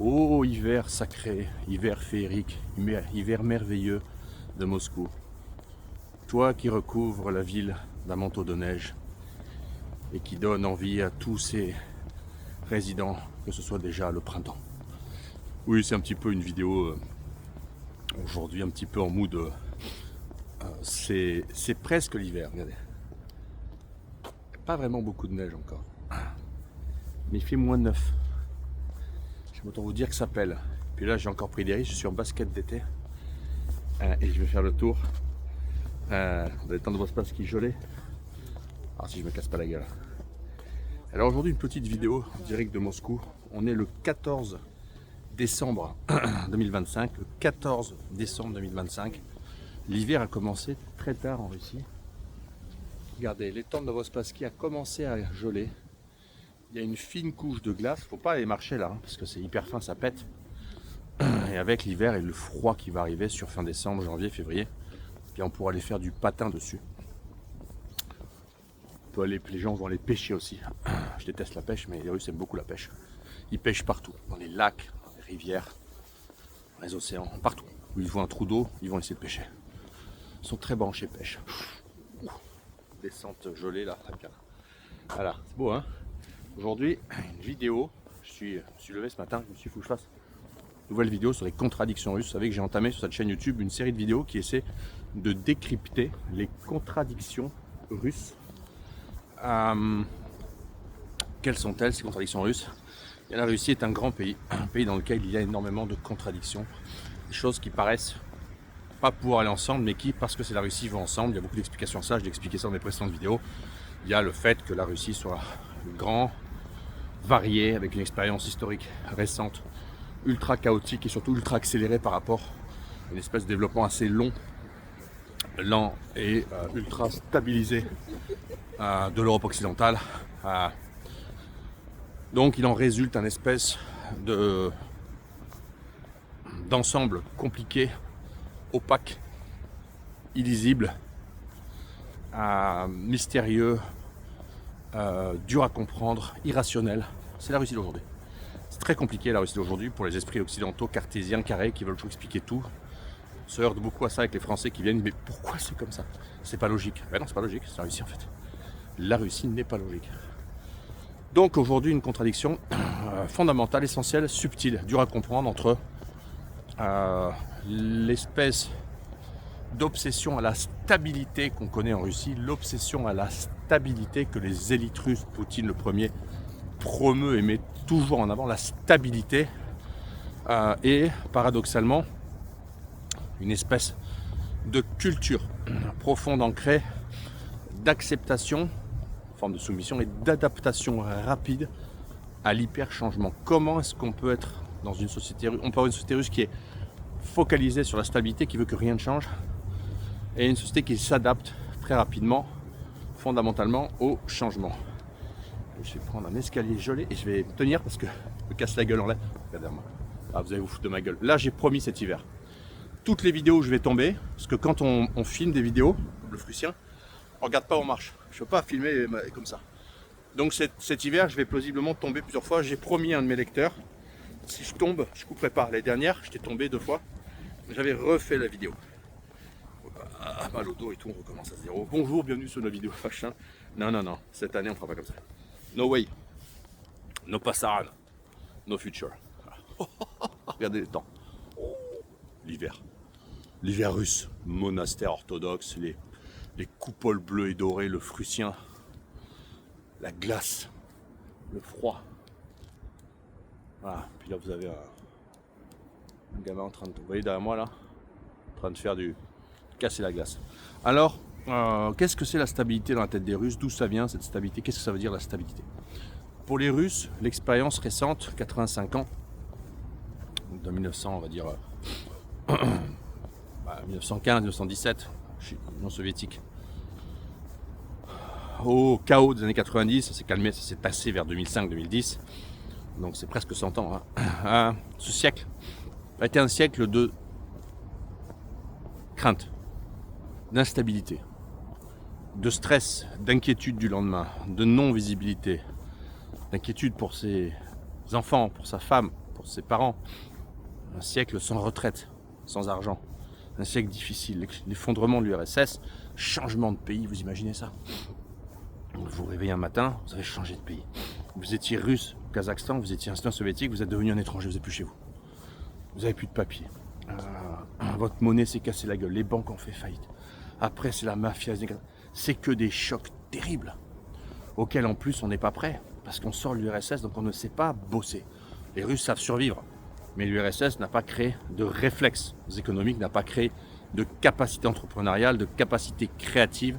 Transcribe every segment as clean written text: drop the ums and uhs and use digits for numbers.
Ô hiver sacré, hiver féerique, hiver merveilleux de Moscou. Toi qui recouvres la ville d'un manteau de neige et qui donne envie à tous ses résidents que ce soit déjà le printemps. Oui, c'est un petit peu une vidéo aujourd'hui un petit peu en mood. C'est presque l'hiver, regardez. Pas vraiment beaucoup de neige encore. Mais il fait -9. Je m'entends vous dire que ça pèle. Puis là, j'ai encore pris des risques. Je suis en basket d'été. Et je vais faire le tour. Vous avez le temps de voir ce qui est gelé. Alors si je me casse pas la gueule. Alors aujourd'hui, une petite vidéo en direct de Moscou. On est le 14 décembre 2025. Le 14 décembre 2025. L'hiver a commencé très tard en Russie. Regardez, l'étang de Novospassky a commencé à geler. Il y a une fine couche de glace. Faut pas aller marcher là, parce que c'est hyper fin, ça pète. Et avec l'hiver et le froid qui va arriver sur fin décembre, janvier, février, puis on pourra aller faire du patin dessus. Les gens vont aller pêcher aussi. Je déteste la pêche, mais les Russes aiment beaucoup la pêche. Ils pêchent partout, dans les lacs, dans les rivières, dans les océans, partout. Où ils voient un trou d'eau, ils vont essayer de pêcher. Ils sont très branchés pêche. Descente gelée là, très bien. Voilà, c'est beau hein. Aujourd'hui, une vidéo. Je me suis levé ce matin, je me suis dit, faut que je fasse une nouvelle vidéo sur les contradictions russes. Vous savez que j'ai entamé sur cette chaîne YouTube une série de vidéos qui essaie de décrypter les contradictions russes. Quelles sont-elles ces contradictions russes? Et la Russie est un grand pays dans lequel il y a énormément de contradictions, des choses qui paraissent pas pouvoir aller ensemble, mais qui, parce que c'est la Russie, vont ensemble. Il y a beaucoup d'explications à ça, j'ai expliqué ça dans mes précédentes vidéos. Il y a le fait que la Russie soit grand, varié, avec une expérience historique récente, ultra chaotique et surtout ultra accélérée par rapport à une espèce de développement assez lent et ultra stabilisé de l'Europe occidentale. Donc il en résulte un espèce d'ensemble compliqué, opaque, illisible, mystérieux, dur à comprendre, irrationnel. C'est la Russie d'aujourd'hui. C'est très compliqué la Russie d'aujourd'hui pour les esprits occidentaux, cartésiens, carrés, qui veulent toujours expliquer tout. On se heurte beaucoup à ça avec les Français qui viennent, mais pourquoi c'est comme ça? C'est pas logique. Ben non, c'est pas logique, c'est la Russie en fait. La Russie n'est pas logique. Donc aujourd'hui, une contradiction fondamentale, essentielle, subtile, dure à comprendre entre l'espèce d'obsession à la stabilité qu'on connaît en Russie, l'obsession à la stabilité que les élites russes, Poutine le premier, promeut et met toujours en avant, la stabilité, et paradoxalement une espèce de culture profonde ancrée d'acceptation, forme de soumission et d'adaptation rapide à l'hyper-changement. Comment est-ce qu'on peut être dans une société, on peut avoir une société russe qui est focalisée sur la stabilité, qui veut que rien ne change, et une société qui s'adapte très rapidement, fondamentalement, au changement. Je vais prendre un escalier gelé et je vais tenir parce que je me casse la gueule en l'air. Regardez-moi. Ah, vous allez vous foutre de ma gueule. Là, j'ai promis cet hiver. Toutes les vidéos où je vais tomber, parce que quand on filme des vidéos, le Frussien, on regarde pas, on marche. Je ne peux pas filmer comme ça. Donc cet hiver, je vais plausiblement tomber plusieurs fois. J'ai promis à un de mes lecteurs, si je tombe, je ne couperai pas. L'année dernière, j'étais tombé 2 fois. J'avais refait la vidéo. Mal au dos et tout, on recommence à zéro. Bonjour, bienvenue sur la vidéo machin. Non, non, non, cette année on fera pas comme ça. No way. No passaran. No future. Regardez les temps. L'hiver. L'hiver russe. Monastère orthodoxe, les coupoles bleues et dorées, le Frussien, la glace, le froid. Voilà. Puis là vous avez un gamin en train de... Vous voyez derrière moi là, en train de faire casser la glace. Alors, qu'est-ce que c'est la stabilité dans la tête des Russes? D'où ça vient cette stabilité? Qu'est-ce que ça veut dire la stabilité? Pour les Russes, l'expérience récente, 85 ans, de 1900, on va dire 1915, 1917, Union soviétique, au chaos des années 90, ça s'est calmé, ça s'est tassé vers 2005-2010, donc c'est presque 100 ans. Hein. Ce siècle a été un siècle de crainte, d'instabilité, de stress, d'inquiétude du lendemain, de non-visibilité, d'inquiétude pour ses enfants, pour sa femme, pour ses parents. Un siècle sans retraite, sans argent. Un siècle difficile, l'effondrement de l'URSS, changement de pays, vous imaginez ça? Vous vous réveillez un matin, vous avez changé de pays. Vous étiez russe au Kazakhstan, vous étiez instant soviétique, vous êtes devenu un étranger, vous n'êtes plus chez vous. Vous n'avez plus de papier. Votre monnaie s'est cassée la gueule, les banques ont fait faillite. Après, c'est la mafia. C'est que des chocs terribles, auxquels en plus on n'est pas prêt, parce qu'on sort de l'URSS, donc on ne sait pas bosser. Les Russes savent survivre, mais l'URSS n'a pas créé de réflexes économiques, n'a pas créé de capacité entrepreneuriale, de capacité créative,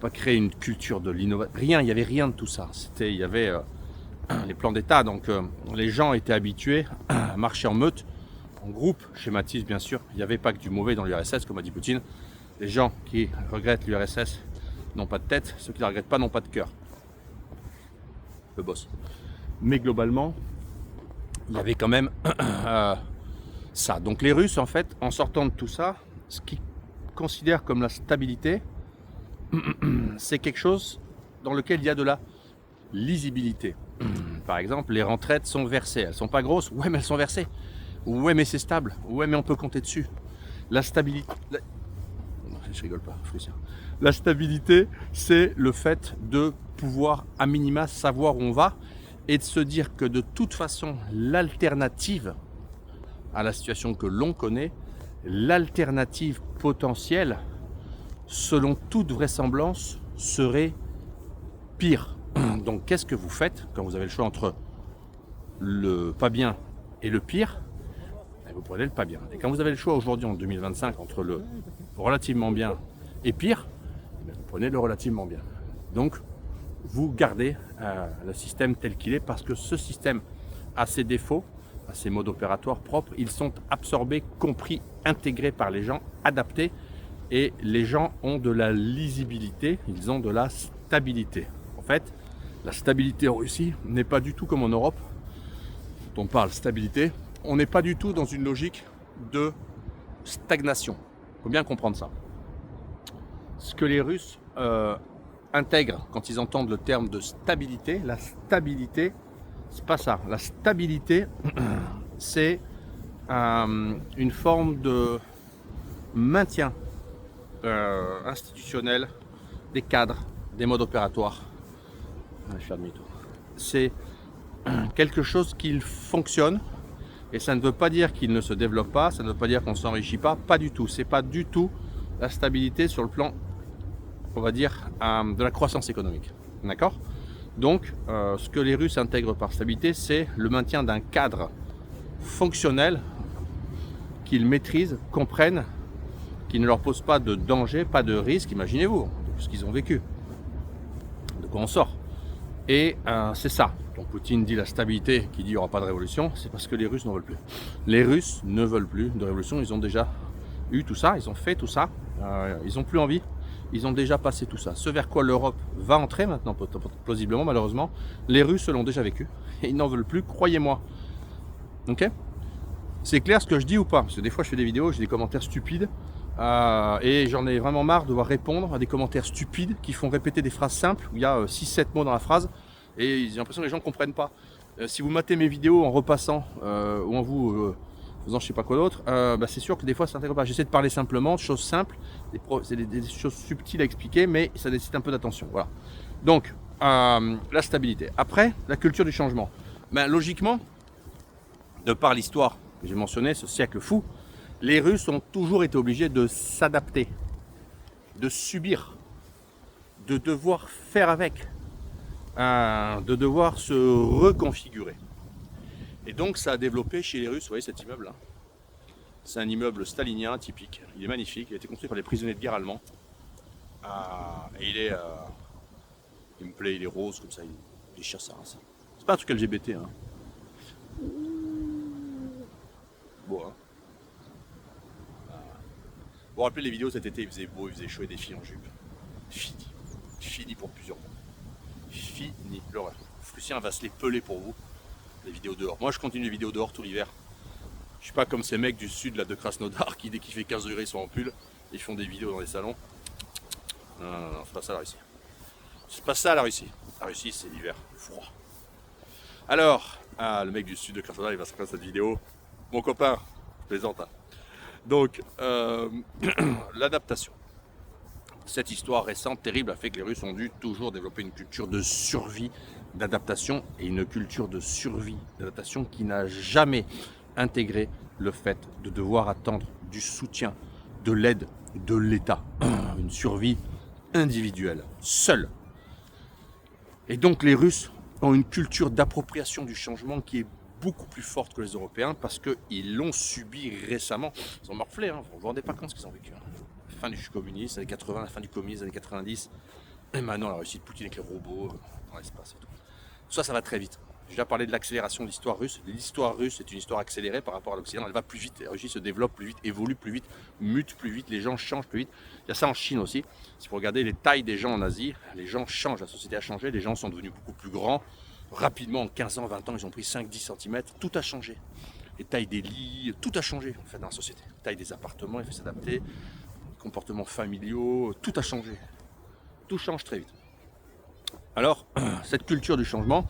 pas créé une culture de l'innovation. Rien, il n'y avait rien de tout ça. Il y avait les plans d'État, donc les gens étaient habitués à marcher en meute, en groupe, schématise bien sûr. Il n'y avait pas que du mauvais dans l'URSS, comme a dit Poutine. Les gens qui regrettent l'URSS n'ont pas de tête, ceux qui ne la regrettent pas n'ont pas de cœur. Le boss. Mais globalement, il y avait quand même ça. Donc les Russes, en fait, en sortant de tout ça, ce qu'ils considèrent comme la stabilité, c'est quelque chose dans lequel il y a de la lisibilité. Par exemple, les retraites sont versées. Elles ne sont pas grosses. Ouais, mais elles sont versées. Ouais, mais c'est stable. Ouais, mais on peut compter dessus. La stabilité... Je rigole pas, la stabilité, c'est le fait de pouvoir, à minima, savoir où on va et de se dire que de toute façon, l'alternative à la situation que l'on connaît, l'alternative potentielle, selon toute vraisemblance, serait pire. Donc, qu'est-ce que vous faites quand vous avez le choix entre le pas bien et le pire? Vous prenez le pas bien. Et quand vous avez le choix aujourd'hui en 2025 entre le relativement bien et pire, vous prenez le relativement bien. Donc, vous gardez le système tel qu'il est parce que ce système a ses défauts, a ses modes opératoires propres. Ils sont absorbés, compris, intégrés par les gens, adaptés. Et les gens ont de la lisibilité, ils ont de la stabilité. En fait, la stabilité en Russie n'est pas du tout comme en Europe. Quand on parle stabilité, on n'est pas du tout dans une logique de stagnation. Il faut bien comprendre ça. Ce que les Russes intègrent quand ils entendent le terme de stabilité, la stabilité, c'est pas ça. La stabilité, c'est une forme de maintien institutionnel des cadres, des modes opératoires. Je vais faire demi-tour. C'est quelque chose qui fonctionne. Et ça ne veut pas dire qu'il ne se développe pas, ça ne veut pas dire qu'on ne s'enrichit pas, pas du tout. C'est pas du tout la stabilité sur le plan, on va dire, de la croissance économique. D'accord? Donc, ce que les Russes intègrent par stabilité, c'est le maintien d'un cadre fonctionnel qu'ils maîtrisent, comprennent, qui ne leur pose pas de danger, pas de risque, imaginez-vous, de ce qu'ils ont vécu, de quoi on sort. Et c'est ça. Donc Poutine dit la stabilité, qui dit il n'y aura pas de révolution, c'est parce que les Russes n'en veulent plus. Les Russes ne veulent plus de révolution, ils ont déjà eu tout ça, ils ont fait tout ça, ils n'ont plus envie, ils ont déjà passé tout ça. Ce vers quoi l'Europe va entrer maintenant, plausiblement, malheureusement, les Russes l'ont déjà vécu, et ils n'en veulent plus, croyez-moi. Ok? C'est clair ce que je dis ou pas? Parce que des fois je fais des vidéos, j'ai des commentaires stupides, et j'en ai vraiment marre de devoir répondre à des commentaires stupides qui font répéter des phrases simples, où il y a 6-7 mots dans la phrase, et j'ai l'impression que les gens ne comprennent pas. Si vous matez mes vidéos en repassant ou en vous faisant je sais pas quoi d'autre, c'est sûr que des fois ça n'intègre pas. J'essaie de parler simplement, de choses simples, c'est des choses subtiles à expliquer, mais ça nécessite un peu d'attention. Voilà. Donc, la stabilité. Après, la culture du changement. Logiquement, de par l'histoire que j'ai mentionnée, ce siècle fou, les Russes ont toujours été obligés de s'adapter, de subir, de devoir faire avec. De devoir se reconfigurer. Et donc ça a développé chez les Russes, vous voyez cet immeuble là, c'est un immeuble stalinien typique, il est magnifique, il a été construit par les prisonniers de guerre allemands, et il me plaît, il est rose comme ça, il déchire sa race. C'est pas un truc LGBT hein. Bon hein. Vous vous rappelez les vidéos cet été, il faisait beau, il faisait chaud et des filles en jupe. Fini pour plusieurs mois. Fini, l'horreur. Lucien va se les peler pour vous, les vidéos dehors. Moi je continue les vidéos dehors tout l'hiver. Je suis pas comme ces mecs du sud là, de Krasnodar qui dès qu'il fait 15 degrés ils sont en pull, ils font des vidéos dans les salons. Non, c'est pas ça la Russie. C'est pas ça la Russie. La Russie c'est l'hiver, froid. Alors, Ah, le mec du sud de Krasnodar, il va se faire cette vidéo. Mon copain, je plaisante. Hein. Donc, l'adaptation. Cette histoire récente, terrible, a fait que les Russes ont dû toujours développer une culture de survie, d'adaptation, et une culture de survie, d'adaptation qui n'a jamais intégré le fait de devoir attendre du soutien, de l'aide de l'État. Une survie individuelle, seule. Et donc les Russes ont une culture d'appropriation du changement qui est beaucoup plus forte que les Européens parce qu'ils l'ont subi récemment. Ils ont morflé, hein. Vous ne vous rendez pas compte ce qu'ils ont vécu. Hein. La fin du communisme, années 80, la fin du communisme, années 90. Et maintenant la Russie de Poutine avec les robots dans l'espace et tout. Ça va très vite. J'ai déjà parlé de l'accélération de l'histoire russe. L'histoire russe est une histoire accélérée par rapport à l'Occident. Elle va plus vite, la Russie se développe plus vite, évolue plus vite, mute plus vite, les gens changent plus vite. Il y a ça en Chine aussi. Si vous regardez les tailles des gens en Asie, les gens changent, la société a changé, les gens sont devenus beaucoup plus grands. Rapidement, en 15 ans, 20 ans, ils ont pris 5-10 cm, tout a changé. Les tailles des lits, tout a changé en fait dans la société. La taille des appartements, il faut s'adapter. Les comportements familiaux, tout a changé. Tout change très vite. Alors, cette culture du changement,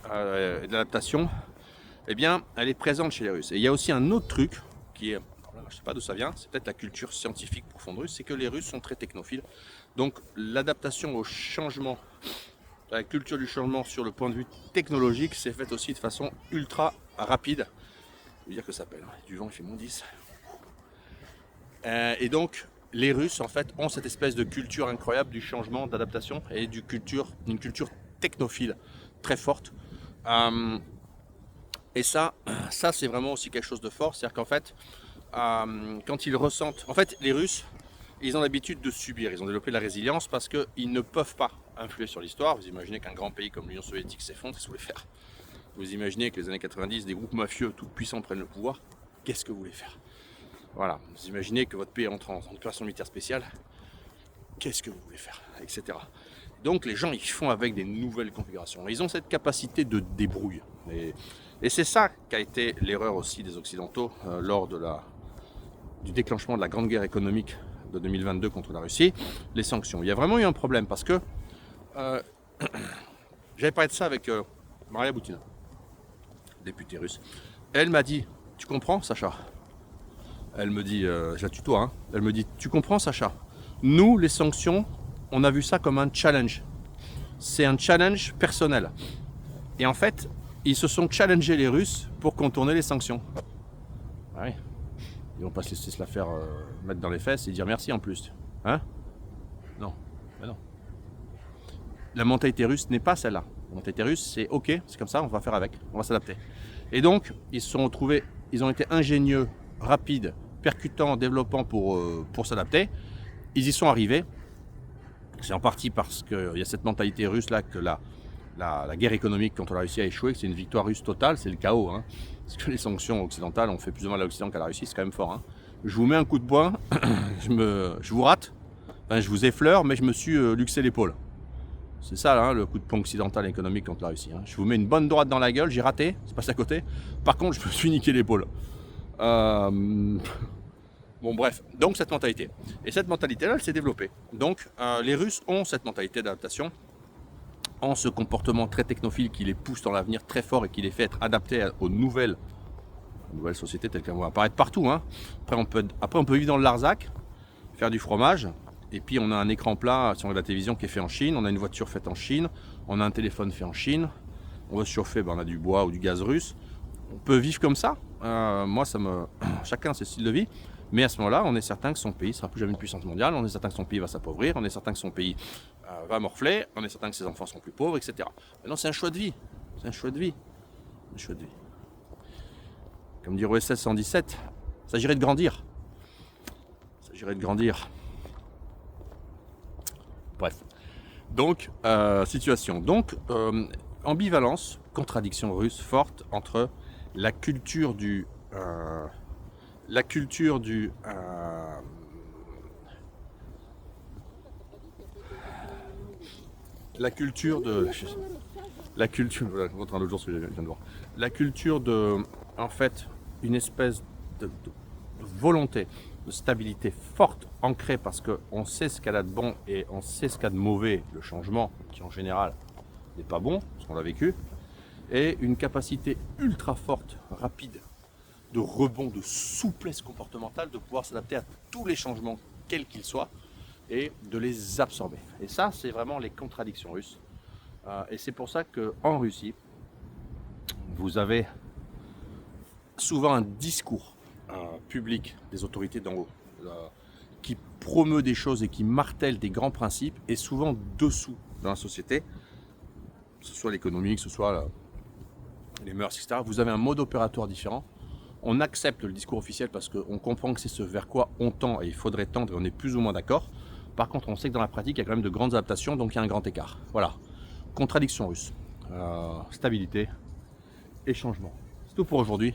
et de l'adaptation, eh bien, elle est présente chez les Russes. Et il y a aussi un autre truc qui est, je ne sais pas d'où ça vient, c'est peut-être la culture scientifique profonde russe, c'est que les Russes sont très technophiles. Donc, l'adaptation au changement, la culture du changement sur le point de vue technologique, s'est faite aussi de façon ultra rapide. Je veux dire que ça pèle, du vent, il fait -10. Et donc, les Russes, en fait, ont cette espèce de culture incroyable du changement, d'adaptation et d'une culture technophile très forte. Et ça c'est vraiment aussi quelque chose de fort. C'est-à-dire qu'en fait, quand ils ressentent... En fait, les Russes, ils ont l'habitude de subir. Ils ont développé la résilience parce qu'ils ne peuvent pas influer sur l'histoire. Vous imaginez qu'un grand pays comme l'Union soviétique s'effondre, qu'est-ce que vous voulez faire? Vous imaginez que les années 90, des groupes mafieux tout puissants prennent le pouvoir. Qu'est-ce que vous voulez faire? Voilà. Vous imaginez que votre pays entre en opération militaire spéciale. Qu'est-ce que vous voulez faire? Etc. Donc les gens, ils font avec des nouvelles configurations. Ils ont cette capacité de débrouille. Et c'est ça qu'a été l'erreur aussi des Occidentaux lors du déclenchement de la grande guerre économique de 2022 contre la Russie, les sanctions. Il y a vraiment eu un problème parce que j'avais parlé de ça avec Maria Boutina, députée russe. Elle m'a dit, tu comprends Sacha? Elle me dit, je la tutoie, hein. Elle me dit, tu comprends Sacha? Nous, les sanctions, on a vu ça comme un challenge. C'est un challenge personnel. Et en fait, ils se sont challengés les Russes pour contourner les sanctions. Ah oui. Ils vont pas se laisser se la faire mettre dans les fesses et dire merci en plus. Hein? Non. Ben non. La mentalité russe n'est pas celle-là. La mentalité russe, c'est ok, c'est comme ça, on va faire avec, on va s'adapter. Et donc, ils se sont retrouvés, ils ont été ingénieux, rapides, percutants, développants pour s'adapter. Ils y sont arrivés. C'est en partie parce qu'il y a cette mentalité russe là que la guerre économique contre la Russie a échoué, que c'est une victoire russe totale, c'est le chaos. Hein. Parce que les sanctions occidentales ont fait plus ou moins à l'Occident qu'à la Russie, c'est quand même fort. Hein. Je vous mets un coup de poing, je vous rate, enfin, je vous effleure, mais je me suis luxé l'épaule. C'est ça hein, le coup de poing occidental économique contre la Russie. Hein. Je vous mets une bonne droite dans la gueule, j'ai raté, c'est passé à côté. Par contre, je me suis niqué l'épaule. Bon bref, donc cette mentalité. Et cette mentalité-là, elle s'est développée. Donc les Russes ont cette mentalité d'adaptation, ont ce comportement très technophile qui les pousse dans l'avenir très fort et qui les fait être adaptés aux nouvelles sociétés telles qu'elles vont apparaître partout. Hein. Après, on peut vivre dans le Larzac, faire du fromage, et puis on a un écran plat sur la télévision qui est fait en Chine, on a une voiture faite en Chine, on a un téléphone fait en Chine, on va se chauffer, on a du bois ou du gaz russe. On peut vivre comme ça. Moi, chacun a ses styles de vie. Mais à ce moment-là, on est certain que son pays ne sera plus jamais une puissance mondiale, on est certain que son pays va s'appauvrir, on est certain que son pays va morfler, on est certain que ses enfants seront plus pauvres, etc. Maintenant, c'est un choix de vie. C'est un choix de vie. Un choix de vie. Comme dit OSS 117, il s'agirait de grandir. Il s'agirait de grandir. Bref. Donc, situation. Donc, ambivalence, contradiction russe forte entre la culture du... la culture de en fait une espèce de volonté de stabilité forte ancrée parce qu'on sait ce qu'elle a de bon et on sait ce qu'il y a de mauvais, le changement qui en général n'est pas bon parce qu'on l'a vécu, et une capacité ultra forte, rapide, de rebond, de souplesse comportementale, de pouvoir s'adapter à tous les changements, quels qu'ils soient, et de les absorber. Et ça, c'est vraiment les contradictions russes. Et c'est pour ça qu'en Russie, vous avez souvent un discours public des autorités d'en haut qui promeut des choses et qui martèle des grands principes, et souvent dessous dans la société, que ce soit l'économie, que ce soit les mœurs, etc. Vous avez un mode opératoire différent. On accepte le discours officiel parce qu'on comprend que c'est ce vers quoi on tend et il faudrait tendre, et on est plus ou moins d'accord. Par contre, on sait que dans la pratique, il y a quand même de grandes adaptations, donc il y a un grand écart. Voilà. Contradiction russe. Stabilité et changement. C'est tout pour aujourd'hui.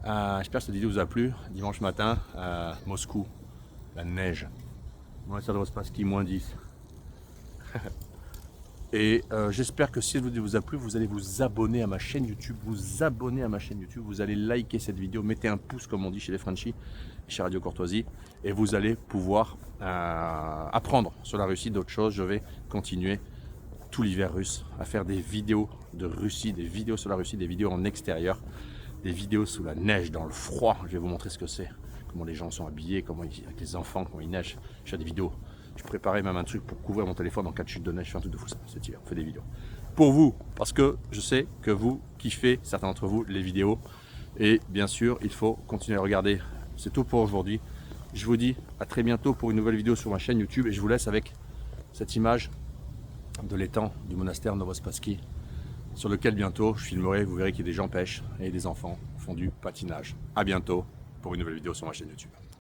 J'espère que cette vidéo vous a plu. Dimanche matin, Moscou, la neige. Moi, ça doit se passer moins 10. Et j'espère que si cette vidéo vous a plu, vous allez vous abonner à ma chaîne YouTube. Vous allez liker cette vidéo, mettez un pouce comme on dit chez les Frenchies, chez Radio Courtoisie, et vous allez pouvoir apprendre sur la Russie d'autres choses. Je vais continuer tout l'hiver russe à faire des vidéos de Russie, des vidéos sur la Russie, des vidéos en extérieur, des vidéos sous la neige, dans le froid. Je vais vous montrer ce que c'est, comment les gens sont habillés, comment avec les enfants, comment il neige. Je fais des vidéos. Je préparais même un truc pour couvrir mon téléphone en cas de chute de neige. Je fais un truc de fou ça, cet hiver. On fait des vidéos. Pour vous, parce que je sais que vous kiffez, certains d'entre vous, les vidéos. Et bien sûr, il faut continuer à regarder. C'est tout pour aujourd'hui. Je vous dis à très bientôt pour une nouvelle vidéo sur ma chaîne YouTube. Et je vous laisse avec cette image de l'étang du monastère Novospassky, sur lequel bientôt je filmerai. Vous verrez qu'il y a des gens pêchent et des enfants font du patinage. À bientôt pour une nouvelle vidéo sur ma chaîne YouTube.